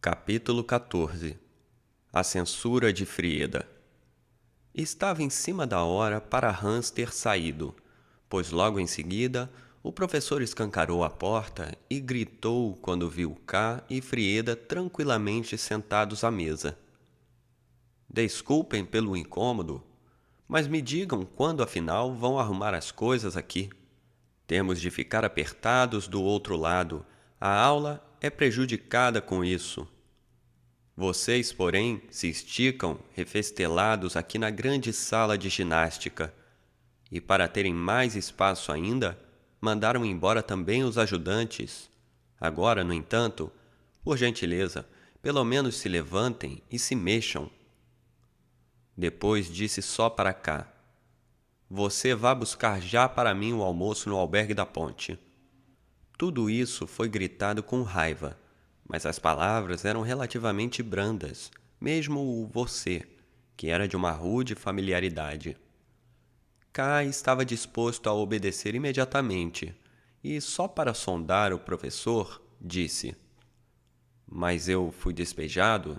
Capítulo 14. A censura de Frieda. Estava em cima da hora para Hans ter saído, pois logo em seguida o professor escancarou a porta e gritou quando viu K e Frieda tranquilamente sentados à mesa. Desculpem pelo incômodo, mas me digam quando afinal vão arrumar as coisas aqui. Temos de ficar apertados do outro lado. A aula é prejudicada com isso. Vocês, porém, se esticam refestelados aqui na grande sala de ginástica. E para terem mais espaço ainda, mandaram embora também os ajudantes. Agora, no entanto, por gentileza, pelo menos se levantem e se mexam. Depois disse só para K: Você vá buscar já para mim o almoço no albergue da ponte. Tudo isso foi gritado com raiva, mas as palavras eram relativamente brandas, mesmo o você, que era de uma rude familiaridade. K estava disposto a obedecer imediatamente, e só para sondar o professor, disse: Mas eu fui despejado?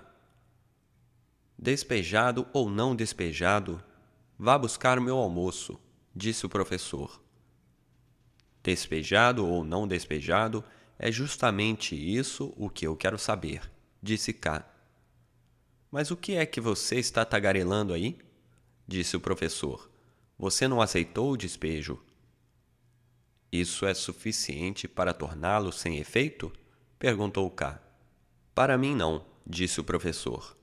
Despejado ou não despejado, vá buscar o meu almoço, disse o professor. Despejado ou não despejado, é justamente isso o que eu quero saber, disse K. Mas o que é que você está tagarelando aí? Disse o professor. Você não aceitou o despejo? Isso é suficiente para torná-lo sem efeito? Perguntou K. Para mim não, disse o professor.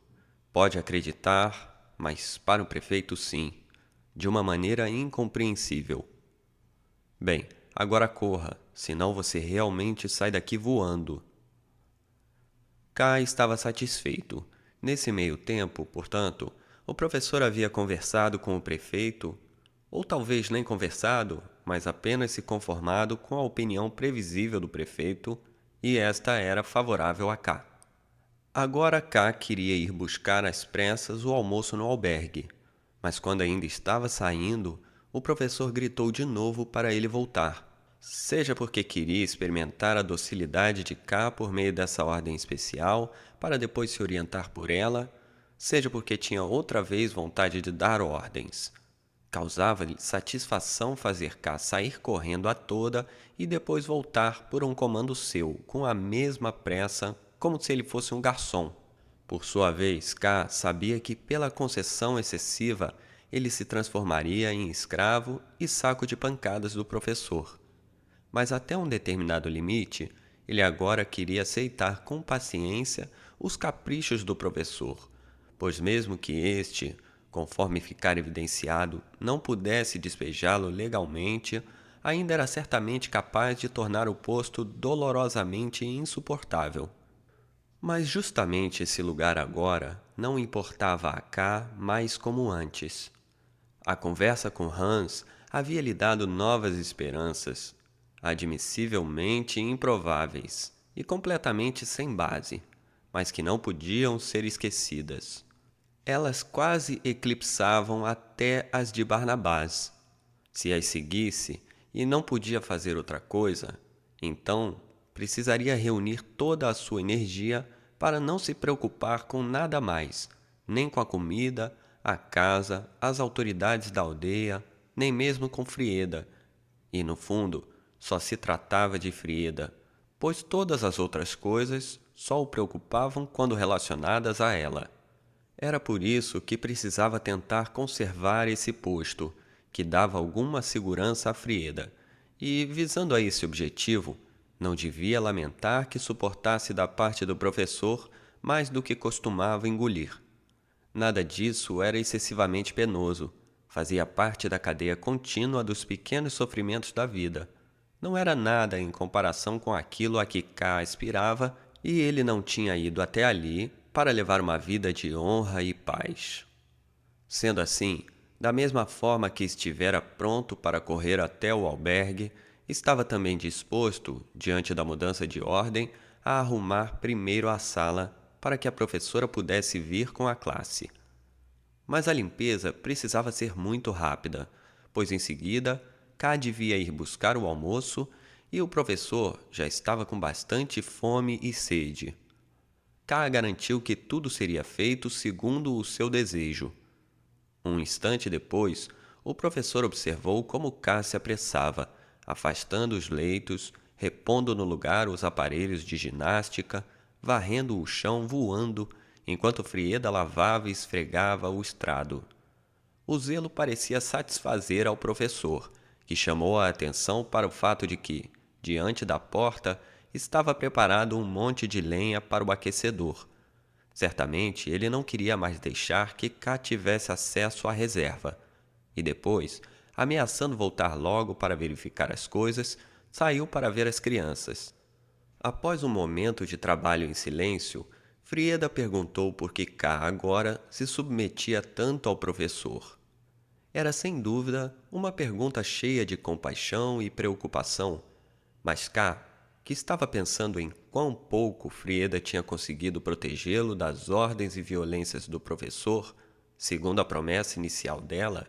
Pode acreditar, mas para o prefeito sim, de uma maneira incompreensível. Bem, agora corra, senão você realmente sai daqui voando. K estava satisfeito. Nesse meio tempo, portanto, o professor havia conversado com o prefeito, ou talvez nem conversado, mas apenas se conformado com a opinião previsível do prefeito, e esta era favorável a K. Agora K queria ir buscar às pressas o almoço no albergue, mas quando ainda estava saindo, o professor gritou de novo para ele voltar, seja porque queria experimentar a docilidade de K por meio dessa ordem especial, para depois se orientar por ela, seja porque tinha outra vez vontade de dar ordens. Causava-lhe satisfação fazer K sair correndo a toda e depois voltar por um comando seu, com a mesma pressa, como se ele fosse um garçom. Por sua vez, K sabia que, pela concessão excessiva, ele se transformaria em escravo e saco de pancadas do professor. Mas até um determinado limite, ele agora queria aceitar com paciência os caprichos do professor, pois mesmo que este, conforme ficar evidenciado, não pudesse despejá-lo legalmente, ainda era certamente capaz de tornar o posto dolorosamente insuportável. Mas justamente esse lugar agora não importava a K mais como antes. A conversa com Hans havia lhe dado novas esperanças, admissivelmente improváveis e completamente sem base, mas que não podiam ser esquecidas. Elas quase eclipsavam até as de Barnabás. Se as seguisse e não podia fazer outra coisa, então precisaria reunir toda a sua energia para não se preocupar com nada mais, nem com a comida, a casa, as autoridades da aldeia, nem mesmo com Frieda. E, no fundo, só se tratava de Frieda, pois todas as outras coisas só o preocupavam quando relacionadas a ela. Era por isso que precisava tentar conservar esse posto, que dava alguma segurança a Frieda, e, visando a esse objetivo, não devia lamentar que suportasse da parte do professor mais do que costumava engolir. Nada disso era excessivamente penoso, fazia parte da cadeia contínua dos pequenos sofrimentos da vida. Não era nada em comparação com aquilo a que K aspirava, e ele não tinha ido até ali para levar uma vida de honra e paz. Sendo assim, da mesma forma que estivera pronto para correr até o albergue, estava também disposto, diante da mudança de ordem, a arrumar primeiro a sala para que a professora pudesse vir com a classe. Mas a limpeza precisava ser muito rápida, pois em seguida K devia ir buscar o almoço e o professor já estava com bastante fome e sede. K garantiu que tudo seria feito segundo o seu desejo. Um instante depois, o professor observou como K se apressava, afastando os leitos, repondo no lugar os aparelhos de ginástica, varrendo o chão voando, enquanto Frieda lavava e esfregava o estrado. O zelo parecia satisfazer ao professor, que chamou a atenção para o fato de que, diante da porta, estava preparado um monte de lenha para o aquecedor. Certamente ele não queria mais deixar que K tivesse acesso à reserva. E depois, ameaçando voltar logo para verificar as coisas, saiu para ver as crianças. Após um momento de trabalho em silêncio, Frieda perguntou por que K agora se submetia tanto ao professor. Era sem dúvida uma pergunta cheia de compaixão e preocupação, mas K, que estava pensando em quão pouco Frieda tinha conseguido protegê-lo das ordens e violências do professor, segundo a promessa inicial dela,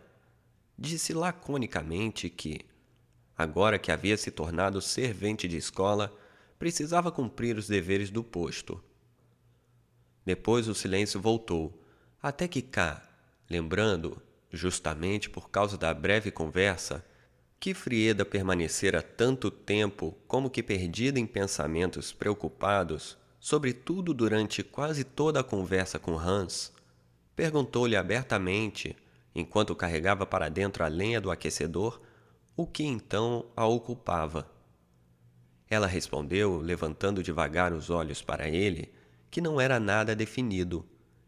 disse laconicamente que, agora que havia se tornado servente de escola, precisava cumprir os deveres do posto. Depois o silêncio voltou, até que K, lembrando, justamente por causa da breve conversa, que Frieda permanecera tanto tempo como que perdida em pensamentos preocupados, sobretudo durante quase toda a conversa com Hans, perguntou-lhe abertamente, enquanto carregava para dentro a lenha do aquecedor, o que então a ocupava. Ela respondeu, levantando devagar os olhos para ele, que não era nada definido,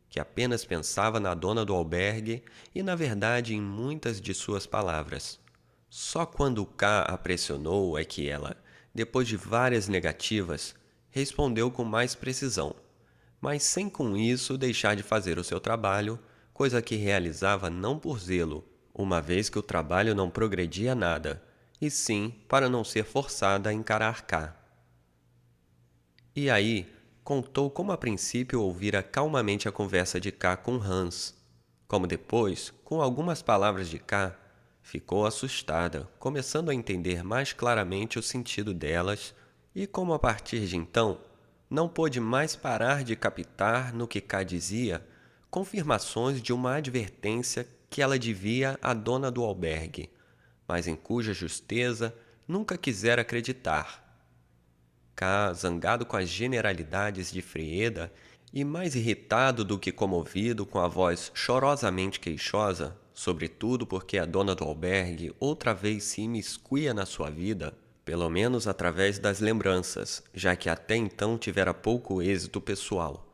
que apenas pensava na dona do albergue e, na verdade, em muitas de suas palavras. Só quando K a pressionou é que ela, depois de várias negativas, respondeu com mais precisão, mas sem com isso deixar de fazer o seu trabalho, coisa que realizava não por zelo, uma vez que o trabalho não progredia nada, e sim para não ser forçada a encarar K. E aí, contou como a princípio ouvira calmamente a conversa de K com Hans, como depois, com algumas palavras de K, ficou assustada, começando a entender mais claramente o sentido delas e como a partir de então não pôde mais parar de captar no que K dizia confirmações de uma advertência que ela devia à dona do albergue, mas em cuja justeza nunca quisera acreditar. K, zangado com as generalidades de Frieda e mais irritado do que comovido com a voz chorosamente queixosa, sobretudo porque a dona do albergue outra vez se imiscuía na sua vida, pelo menos através das lembranças, já que até então tivera pouco êxito pessoal.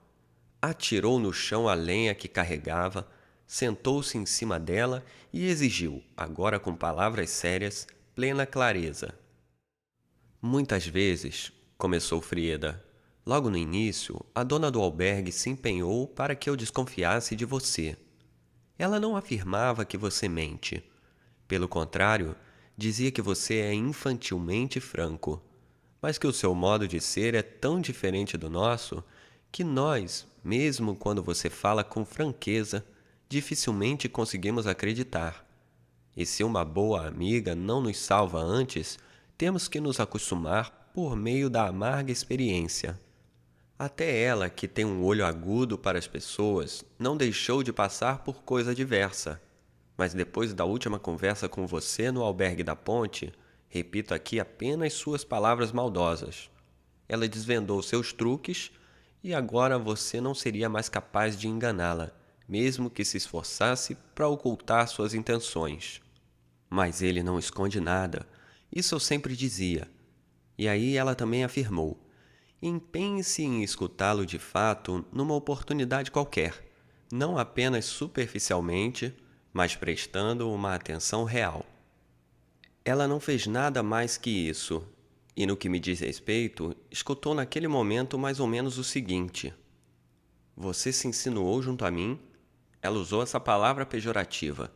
Atirou no chão a lenha que carregava, sentou-se em cima dela e exigiu, agora com palavras sérias, plena clareza. Muitas vezes, começou Frieda, logo no início, a dona do albergue se empenhou para que eu desconfiasse de você. Ela não afirmava que você mente. Pelo contrário, dizia que você é infantilmente franco, mas que o seu modo de ser é tão diferente do nosso que nós, mesmo quando você fala com franqueza, dificilmente conseguimos acreditar. E se uma boa amiga não nos salva antes, temos que nos acostumar por meio da amarga experiência. Até ela, que tem um olho agudo para as pessoas, não deixou de passar por coisa diversa. Mas depois da última conversa com você no albergue da ponte, repito aqui apenas suas palavras maldosas. Ela desvendou seus truques e agora você não seria mais capaz de enganá-la, mesmo que se esforçasse para ocultar suas intenções. Mas ele não esconde nada, isso eu sempre dizia. E aí ela também afirmou: empenhe-se em escutá-lo de fato numa oportunidade qualquer, não apenas superficialmente, mas prestando uma atenção real. Ela não fez nada mais que isso, e no que me diz respeito, escutou naquele momento mais ou menos o seguinte: você se insinuou junto a mim? Ela usou essa palavra pejorativa.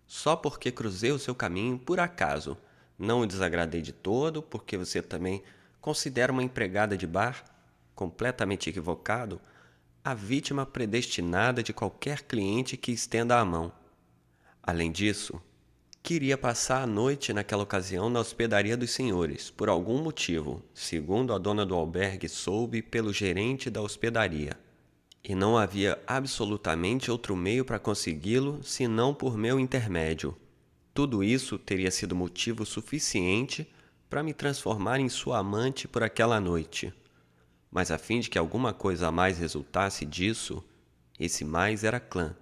Só porque cruzei o seu caminho por acaso. Não o desagradei de todo, porque você também considera uma empregada de bar, completamente equivocado, a vítima predestinada de qualquer cliente que estenda a mão. Além disso, Queria passar a noite naquela ocasião na hospedaria dos senhores, por algum motivo, segundo a dona do albergue soube pelo gerente da hospedaria. E não havia absolutamente outro meio para consegui-lo senão por meu intermédio. Tudo isso teria sido motivo suficiente para me transformar em sua amante por aquela noite. Mas a fim de que alguma coisa a mais resultasse disso, esse mais era clã.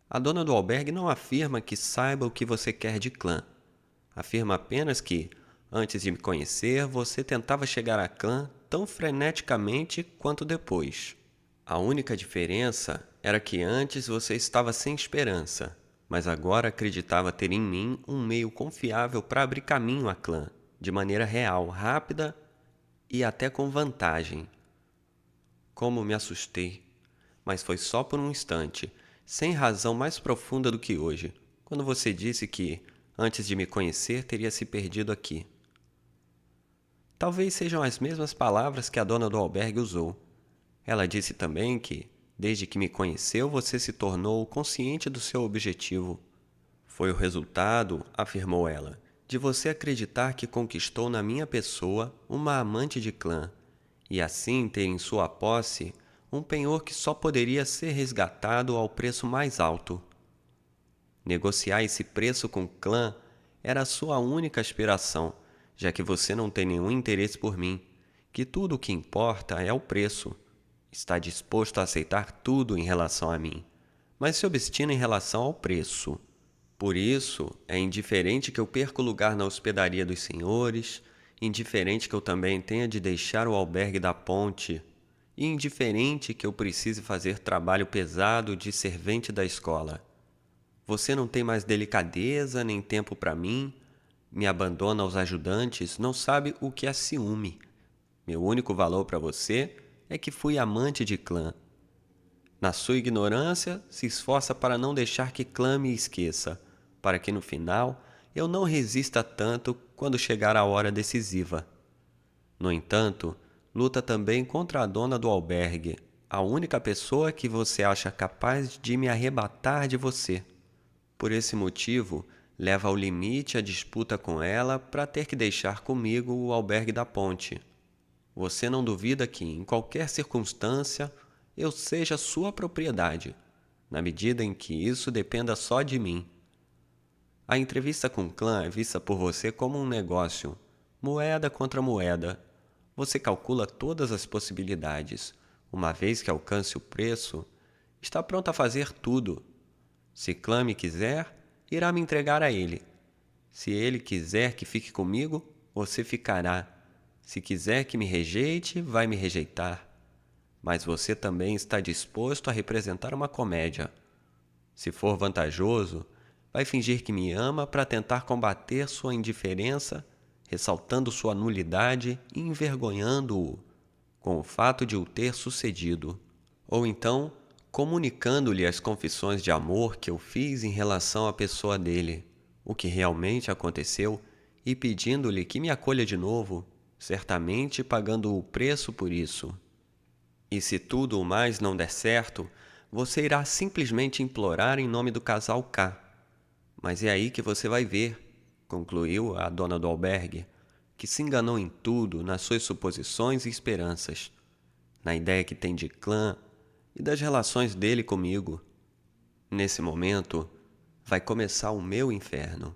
A dona do albergue não afirma que saiba o que você quer de clã. Afirma apenas que, antes de me conhecer, você tentava chegar a clã tão freneticamente quanto depois. A única diferença era que antes você estava sem esperança, mas agora acreditava ter em mim um meio confiável para abrir caminho à clã, de maneira real, rápida e até com vantagem. Como me assustei, mas foi só por um instante, sem razão mais profunda do que hoje, quando você disse que, antes de me conhecer, teria se perdido aqui. Talvez sejam as mesmas palavras que a dona do albergue usou. Ela disse também que, desde que me conheceu, você se tornou consciente do seu objetivo. Foi o resultado, afirmou ela, de você acreditar que conquistou na minha pessoa uma amante de clã, e assim ter em sua posse um penhor que só poderia ser resgatado ao preço mais alto. Negociar esse preço com o clã era a sua única aspiração, já que você não tem nenhum interesse por mim, que tudo o que importa é o preço. Está disposto a aceitar tudo em relação a mim, mas se obstina em relação ao preço. Por isso, é indiferente que eu perca o lugar na hospedaria dos senhores, indiferente que eu também tenha de deixar o albergue da ponte, e indiferente que eu precise fazer trabalho pesado de servente da escola. Você não tem mais delicadeza nem tempo para mim, me abandona aos ajudantes, não sabe o que é ciúme. Meu único valor para você é que fui amante de clã. Na sua ignorância, se esforça para não deixar que clã me esqueça, para que no final eu não resista tanto quando chegar a hora decisiva. No entanto, luta também contra a dona do albergue, a única pessoa que você acha capaz de me arrebatar de você. Por esse motivo, leva ao limite a disputa com ela para ter que deixar comigo o albergue da ponte. Você não duvida que, em qualquer circunstância, eu seja sua propriedade, na medida em que isso dependa só de mim. A entrevista com o clã é vista por você como um negócio, moeda contra moeda. Você calcula todas as possibilidades. Uma vez que alcance o preço, está pronto a fazer tudo. Se clã me quiser, irá me entregar a ele. Se ele quiser que fique comigo, você ficará. Se quiser que me rejeite, vai me rejeitar. Mas você também está disposto a representar uma comédia. Se for vantajoso, vai fingir que me ama para tentar combater sua indiferença, ressaltando sua nulidade e envergonhando-o com o fato de o ter sucedido. Ou então, comunicando-lhe as confissões de amor que eu fiz em relação à pessoa dele, o que realmente aconteceu, e pedindo-lhe que me acolha de novo, certamente pagando o preço por isso. E se tudo o mais não der certo, você irá simplesmente implorar em nome do casal K. Mas é aí que você vai ver, concluiu a dona do albergue, que se enganou em tudo nas suas suposições e esperanças, na ideia que tem de clã e das relações dele comigo. Nesse momento, vai começar o meu inferno,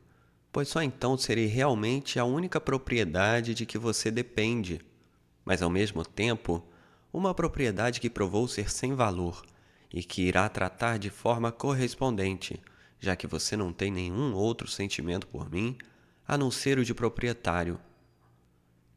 pois só então serei realmente a única propriedade de que você depende, mas ao mesmo tempo, uma propriedade que provou ser sem valor e que irá tratar de forma correspondente, já que você não tem nenhum outro sentimento por mim, a não ser o de proprietário.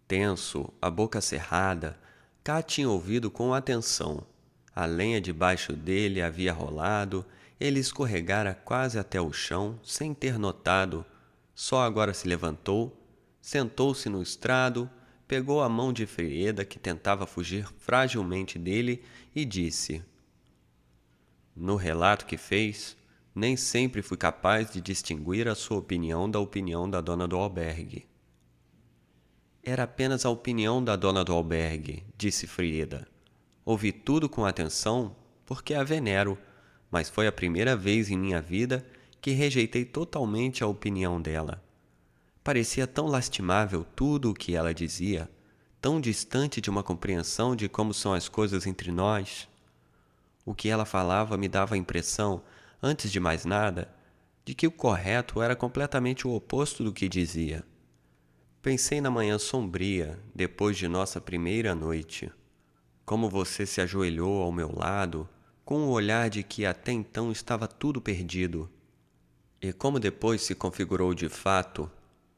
Tenso, a boca cerrada, Ká tinha ouvido com atenção. A lenha debaixo dele havia rolado, ele escorregara quase até o chão, sem ter notado. Só agora se levantou, sentou-se no estrado, pegou a mão de Frieda, que tentava fugir fragilmente dele, e disse: No relato que fez, nem sempre fui capaz de distinguir a sua opinião da opinião da dona do albergue. Era apenas a opinião da dona do albergue, disse Frieda. Ouvi tudo com atenção porque a venero, mas foi a primeira vez em minha vida que rejeitei totalmente a opinião dela. Parecia tão lastimável tudo o que ela dizia, tão distante de uma compreensão de como são as coisas entre nós. O que ela falava me dava a impressão, antes de mais nada, de que o correto era completamente o oposto do que dizia. Pensei na manhã sombria, depois de nossa primeira noite. Como você se ajoelhou ao meu lado, com o olhar de que até então estava tudo perdido. E como depois se configurou de fato,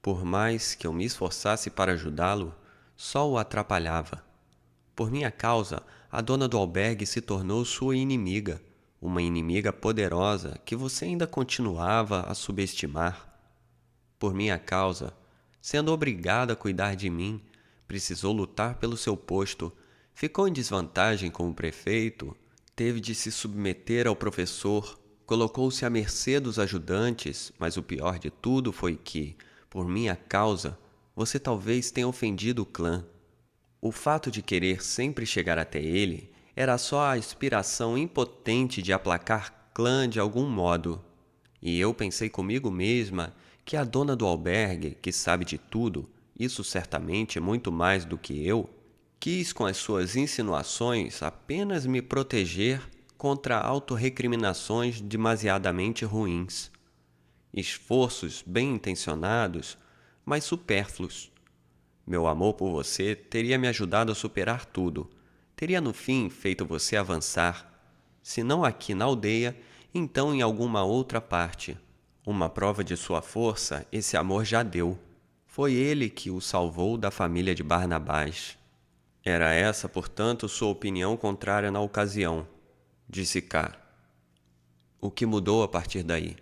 por mais que eu me esforçasse para ajudá-lo, só o atrapalhava. Por minha causa, a dona do albergue se tornou sua inimiga, uma inimiga poderosa que você ainda continuava a subestimar. Por minha causa, sendo obrigada a cuidar de mim, precisou lutar pelo seu posto, ficou em desvantagem com o prefeito, teve de se submeter ao professor, colocou-se à mercê dos ajudantes, mas o pior de tudo foi que, por minha causa, você talvez tenha ofendido o clã. O fato de querer sempre chegar até ele era só a aspiração impotente de aplacar clã de algum modo. E eu pensei comigo mesma que a dona do albergue, que sabe de tudo, isso certamente é muito mais do que eu, quis com as suas insinuações apenas me proteger contra autorrecriminações demasiadamente ruins. Esforços bem intencionados, mas supérfluos. Meu amor por você teria me ajudado a superar tudo. Teria no fim feito você avançar. Se não aqui na aldeia, então em alguma outra parte. Uma prova de sua força esse amor já deu. Foi ele que o salvou da família de Barnabás. Era essa, portanto, sua opinião contrária na ocasião, disse K. O que mudou a partir daí?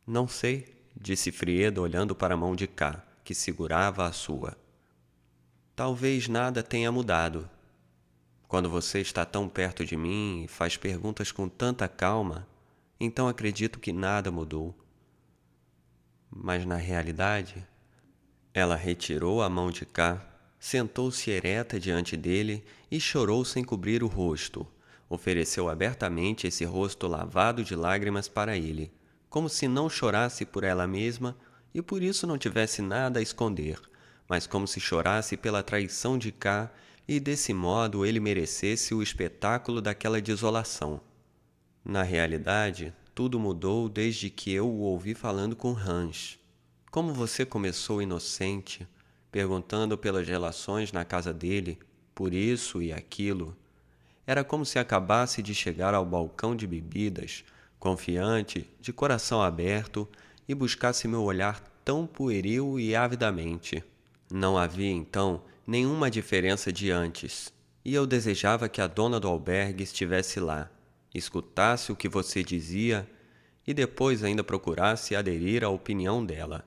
Não sei, disse Frieda olhando para a mão de K, que segurava a sua. Talvez nada tenha mudado. Quando você está tão perto de mim e faz perguntas com tanta calma, então acredito que nada mudou. Mas na realidade, ela retirou a mão de K, sentou-se ereta diante dele e chorou sem cobrir o rosto. Ofereceu abertamente esse rosto lavado de lágrimas para ele, como se não chorasse por ela mesma e por isso não tivesse nada a esconder, mas como se chorasse pela traição de K e desse modo ele merecesse o espetáculo daquela desolação. Na realidade, tudo mudou desde que eu o ouvi falando com Hans. Como você começou inocente, perguntando pelas relações na casa dele, por isso e aquilo. Era como se acabasse de chegar ao balcão de bebidas, confiante, de coração aberto, e buscasse meu olhar tão pueril e avidamente. Não havia, então, nenhuma diferença de antes, e eu desejava que a dona do albergue estivesse lá, escutasse o que você dizia e depois ainda procurasse aderir à opinião dela.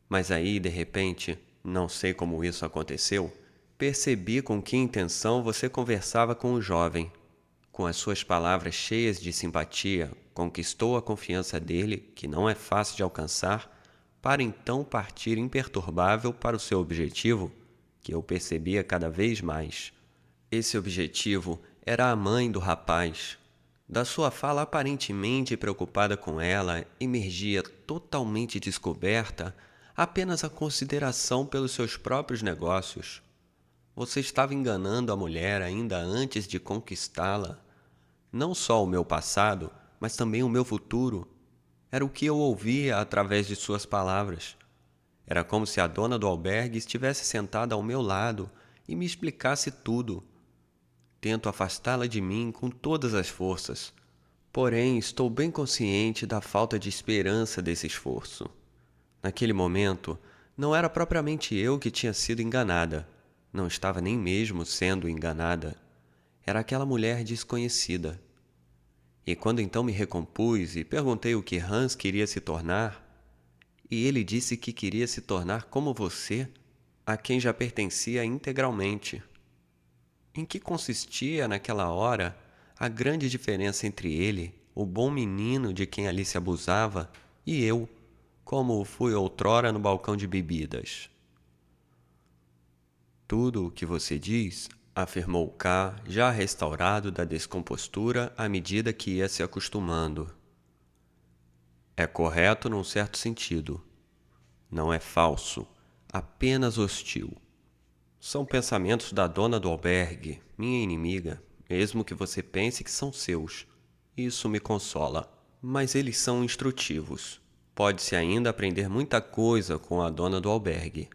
Mas aí, de repente, não sei como isso aconteceu, percebi com que intenção você conversava com o jovem. Com as suas palavras cheias de simpatia, conquistou a confiança dele, que não é fácil de alcançar, para então partir imperturbável para o seu objetivo, que eu percebia cada vez mais. Esse objetivo era a mãe do rapaz. Da sua fala aparentemente preocupada com ela, emergia totalmente descoberta apenas a consideração pelos seus próprios negócios. Você estava enganando a mulher ainda antes de conquistá-la. Não só o meu passado, mas também o meu futuro. Era o que eu ouvia através de suas palavras. Era como se a dona do albergue estivesse sentada ao meu lado e me explicasse tudo. Tento afastá-la de mim com todas as forças. Porém, estou bem consciente da falta de esperança desse esforço. Naquele momento, não era propriamente eu que tinha sido enganada. Não estava nem mesmo sendo enganada. Era aquela mulher desconhecida. E quando então me recompus e perguntei o que Hans queria se tornar, e ele disse que queria se tornar como você, a quem já pertencia integralmente. Em que consistia, naquela hora, a grande diferença entre ele, o bom menino de quem ali se abusava, e eu, como o fui outrora no balcão de bebidas? Tudo o que você diz, afirmou K, já restaurado da descompostura à medida que ia se acostumando. É correto num certo sentido. Não é falso, apenas hostil. São pensamentos da dona do albergue, minha inimiga, mesmo que você pense que são seus. Isso me consola. Mas eles são instrutivos. Pode-se ainda aprender muita coisa com a dona do albergue.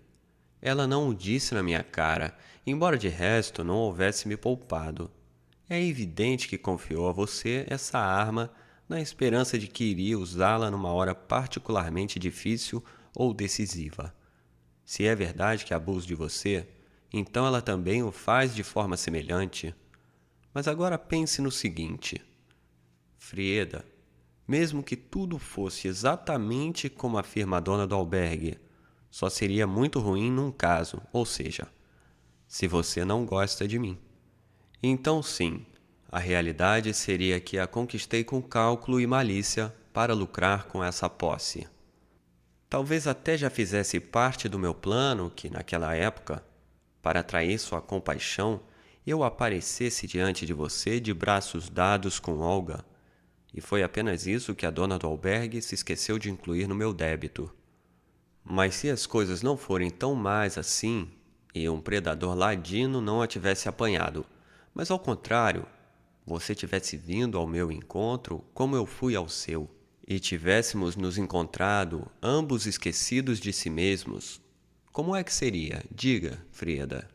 Ela não o disse na minha cara, embora de resto não houvesse me poupado. É evidente que confiou a você essa arma na esperança de que iria usá-la numa hora particularmente difícil ou decisiva. Se é verdade que abusa de você, então ela também o faz de forma semelhante. Mas agora pense no seguinte, Frieda, mesmo que tudo fosse exatamente como afirma a dona do albergue, só seria muito ruim num caso, ou seja, se você não gosta de mim. Então sim, a realidade seria que a conquistei com cálculo e malícia para lucrar com essa posse. Talvez até já fizesse parte do meu plano que, naquela época, para atrair sua compaixão, eu aparecesse diante de você de braços dados com Olga, e foi apenas isso que a dona do albergue se esqueceu de incluir no meu débito. Mas se as coisas não forem tão más assim, e um predador ladino não a tivesse apanhado, mas ao contrário, você tivesse vindo ao meu encontro como eu fui ao seu, e tivéssemos nos encontrado ambos esquecidos de si mesmos, como é que seria? Diga, Frieda.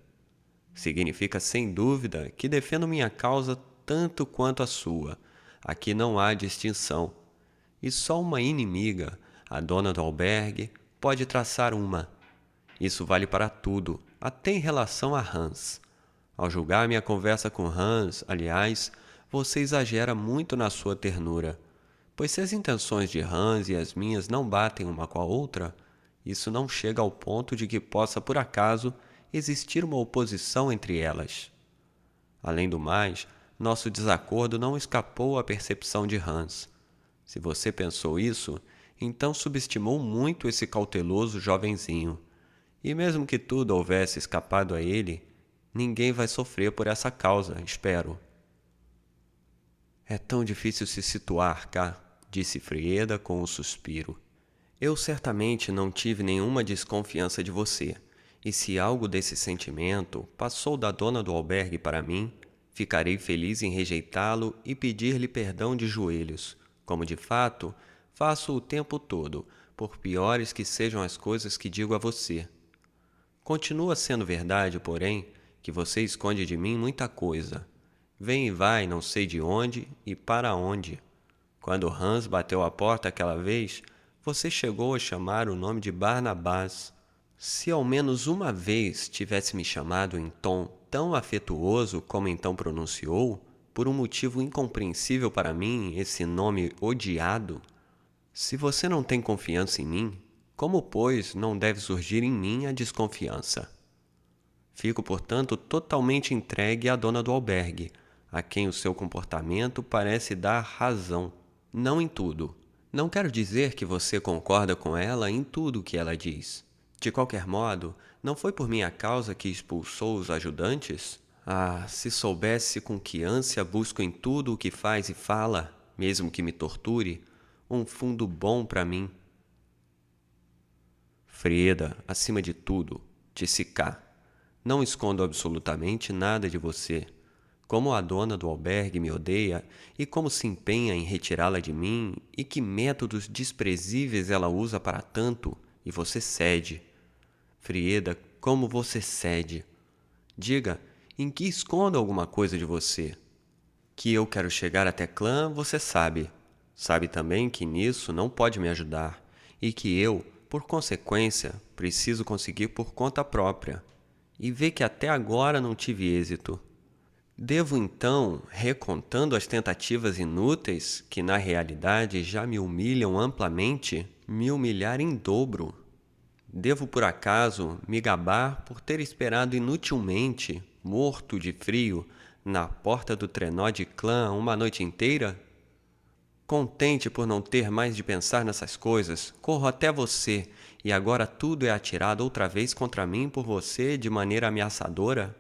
Significa sem dúvida que defendo minha causa tanto quanto a sua. Aqui não há distinção. E só uma inimiga, a dona do albergue, pode traçar uma. Isso vale para tudo, até em relação a Hans. Ao julgar minha conversa com Hans, aliás, você exagera muito na sua ternura, pois se as intenções de Hans e as minhas não batem uma com a outra, isso não chega ao ponto de que possa, por acaso, existir uma oposição entre elas. Além do mais, nosso desacordo não escapou à percepção de Hans. Se você pensou isso, então subestimou muito esse cauteloso jovenzinho. E mesmo que tudo houvesse escapado a ele, ninguém vai sofrer por essa causa, espero. É tão difícil se situar cá, disse Frieda com um suspiro. Eu certamente não tive nenhuma desconfiança de você, e se algo desse sentimento passou da dona do albergue para mim, ficarei feliz em rejeitá-lo e pedir-lhe perdão de joelhos, como de fato faço o tempo todo, por piores que sejam as coisas que digo a você. Continua sendo verdade, porém, que você esconde de mim muita coisa. Vem e vai, não sei de onde e para onde. Quando Hans bateu a porta aquela vez, você chegou a chamar o nome de Barnabás. Se ao menos uma vez tivesse me chamado em tom tão afetuoso como então pronunciou, por um motivo incompreensível para mim, esse nome odiado, se você não tem confiança em mim, como, pois, não deve surgir em mim a desconfiança? Fico, portanto, totalmente entregue à dona do albergue, a quem o seu comportamento parece dar razão, não em tudo. Não quero dizer que você concorda com ela em tudo o que ela diz. De qualquer modo, não foi por minha causa que expulsou os ajudantes? Ah, se soubesse com que ânsia busco em tudo o que faz e fala, mesmo que me torture, um fundo bom para mim. Frieda, acima de tudo, disse K. Não escondo absolutamente nada de você. Como a dona do albergue me odeia e como se empenha em retirá-la de mim e que métodos desprezíveis ela usa para tanto, e você cede. Frieda, como você cede? Diga, em que escondo alguma coisa de você? Que eu quero chegar até Clã, você sabe. Sabe também que nisso não pode me ajudar e que eu, por consequência, preciso conseguir por conta própria. E vê que até agora não tive êxito. Devo então, recontando as tentativas inúteis, que na realidade já me humilham amplamente, me humilhar em dobro. Devo, por acaso, me gabar por ter esperado inutilmente, morto de frio, na porta do trenó de Clã uma noite inteira? Contente por não ter mais de pensar nessas coisas, corro até você, e agora tudo é atirado outra vez contra mim por você de maneira ameaçadora?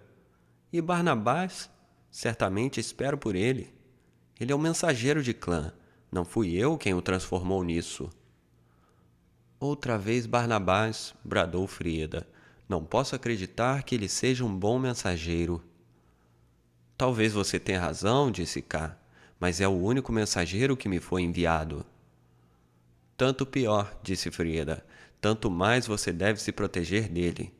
E Barnabás? Certamente espero por ele. Ele é o mensageiro de Clã. Não fui eu quem o transformou nisso. Outra vez Barnabás, bradou Frieda. Não posso acreditar que ele seja um bom mensageiro. Talvez você tenha razão, disse K, mas é o único mensageiro que me foi enviado. Tanto pior, disse Frieda. Tanto mais você deve se proteger dele.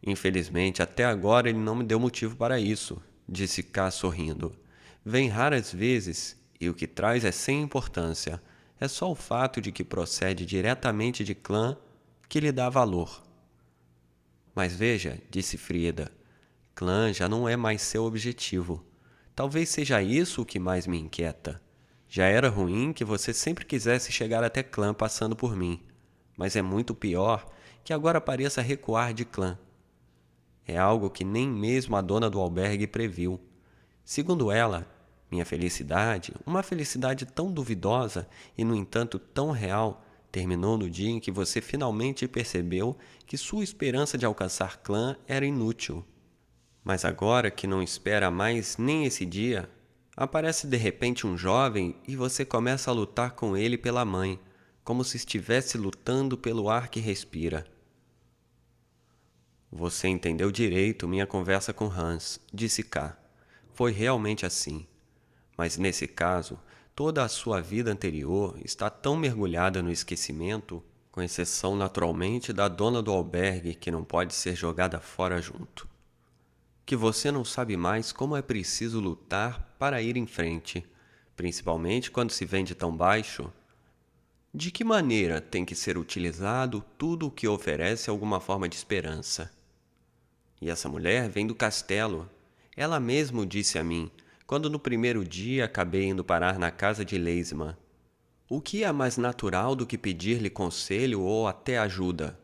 Infelizmente, até agora ele não me deu motivo para isso, disse K sorrindo. Vem raras vezes e o que traz é sem importância. É só o fato de que procede diretamente de clã que lhe dá valor. Mas veja, disse Frieda, clã já não é mais seu objetivo. Talvez seja isso o que mais me inquieta. Já era ruim que você sempre quisesse chegar até clã passando por mim, mas é muito pior que agora pareça recuar de clã. É algo que nem mesmo a dona do albergue previu. Segundo ela, minha felicidade, uma felicidade tão duvidosa e, no entanto, tão real, terminou no dia em que você finalmente percebeu que sua esperança de alcançar clã era inútil. Mas agora que não espera mais nem esse dia, aparece de repente um jovem e você começa a lutar com ele pela mãe, como se estivesse lutando pelo ar que respira. Você entendeu direito minha conversa com Hans, disse K. Foi realmente assim. Mas nesse caso, toda a sua vida anterior está tão mergulhada no esquecimento, com exceção naturalmente da dona do albergue que não pode ser jogada fora junto, que você não sabe mais como é preciso lutar para ir em frente, principalmente quando se vem de tão baixo. De que maneira tem que ser utilizado tudo o que oferece alguma forma de esperança? E essa mulher vem do castelo. Ela mesma disse a mim, quando no primeiro dia acabei indo parar na casa de Leisman. O que é mais natural do que pedir-lhe conselho ou até ajuda?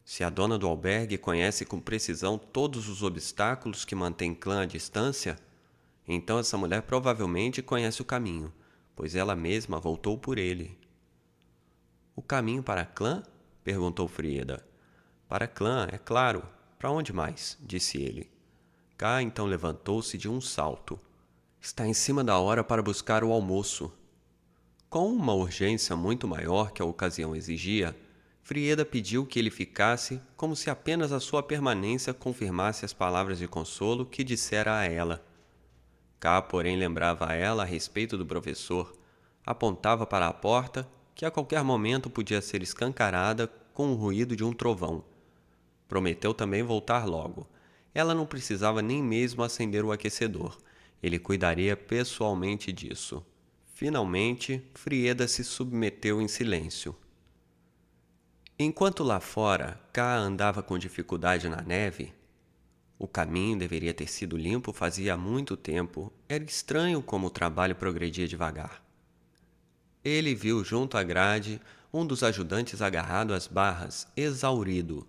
Se a dona do albergue conhece com precisão todos os obstáculos que mantêm clã à distância, então essa mulher provavelmente conhece o caminho, pois ela mesma voltou por ele. O caminho para clã? Perguntou Frieda. Para clã, é claro. Para onde mais? Disse ele. K então levantou-se de um salto. Está em cima da hora para buscar o almoço. Com uma urgência muito maior que a ocasião exigia, Frieda pediu que ele ficasse como se apenas a sua permanência confirmasse as palavras de consolo que dissera a ela. K, porém, lembrava a ela a respeito do professor, apontava para a porta, que a qualquer momento podia ser escancarada com o ruído de um trovão. Prometeu também voltar logo. Ela não precisava nem mesmo acender o aquecedor. Ele cuidaria pessoalmente disso. Finalmente, Frieda se submeteu em silêncio. Enquanto lá fora, K andava com dificuldade na neve, o caminho deveria ter sido limpo fazia muito tempo. Era estranho como o trabalho progredia devagar. Ele viu junto à grade um dos ajudantes agarrado às barras, exaurido.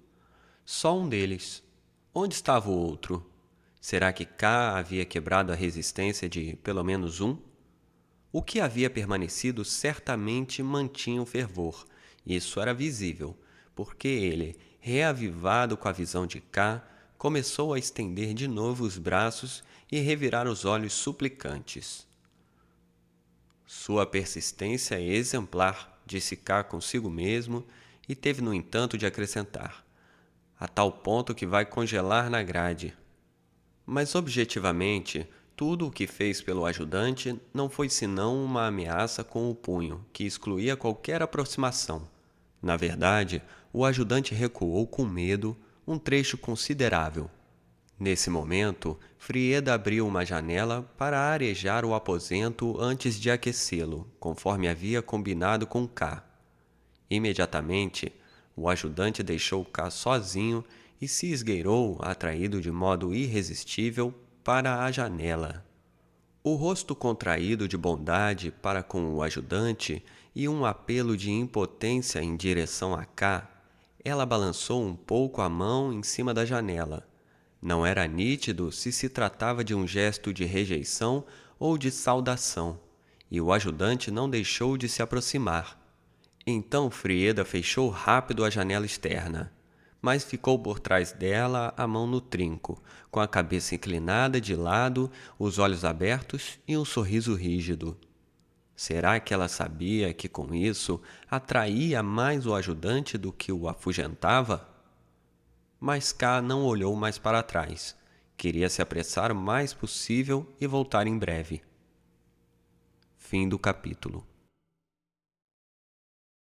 Só um deles. Onde estava o outro? Será que K havia quebrado a resistência de pelo menos um? O que havia permanecido certamente mantinha o fervor. Isso era visível, porque ele, reavivado com a visão de K, começou a estender de novo os braços e revirar os olhos suplicantes. Sua persistência é exemplar, disse K consigo mesmo, e teve, no entanto, de acrescentar. A tal ponto que vai congelar na grade. Mas, objetivamente, tudo o que fez pelo ajudante não foi senão uma ameaça com o punho, que excluía qualquer aproximação. Na verdade, o ajudante recuou com medo um trecho considerável. Nesse momento, Frieda abriu uma janela para arejar o aposento antes de aquecê-lo, conforme havia combinado com K. Imediatamente, o ajudante deixou K sozinho e se esgueirou, atraído de modo irresistível, para a janela. O rosto contraído de bondade para com o ajudante e um apelo de impotência em direção a K, ela balançou um pouco a mão em cima da janela. Não era nítido se tratava de um gesto de rejeição ou de saudação, e o ajudante não deixou de se aproximar. Então Frieda fechou rápido a janela externa, mas ficou por trás dela a mão no trinco, com a cabeça inclinada de lado, os olhos abertos e um sorriso rígido. Será que ela sabia que com isso atraía mais o ajudante do que o afugentava? Mas K não olhou mais para trás. Queria se apressar o mais possível e voltar em breve. Fim do capítulo.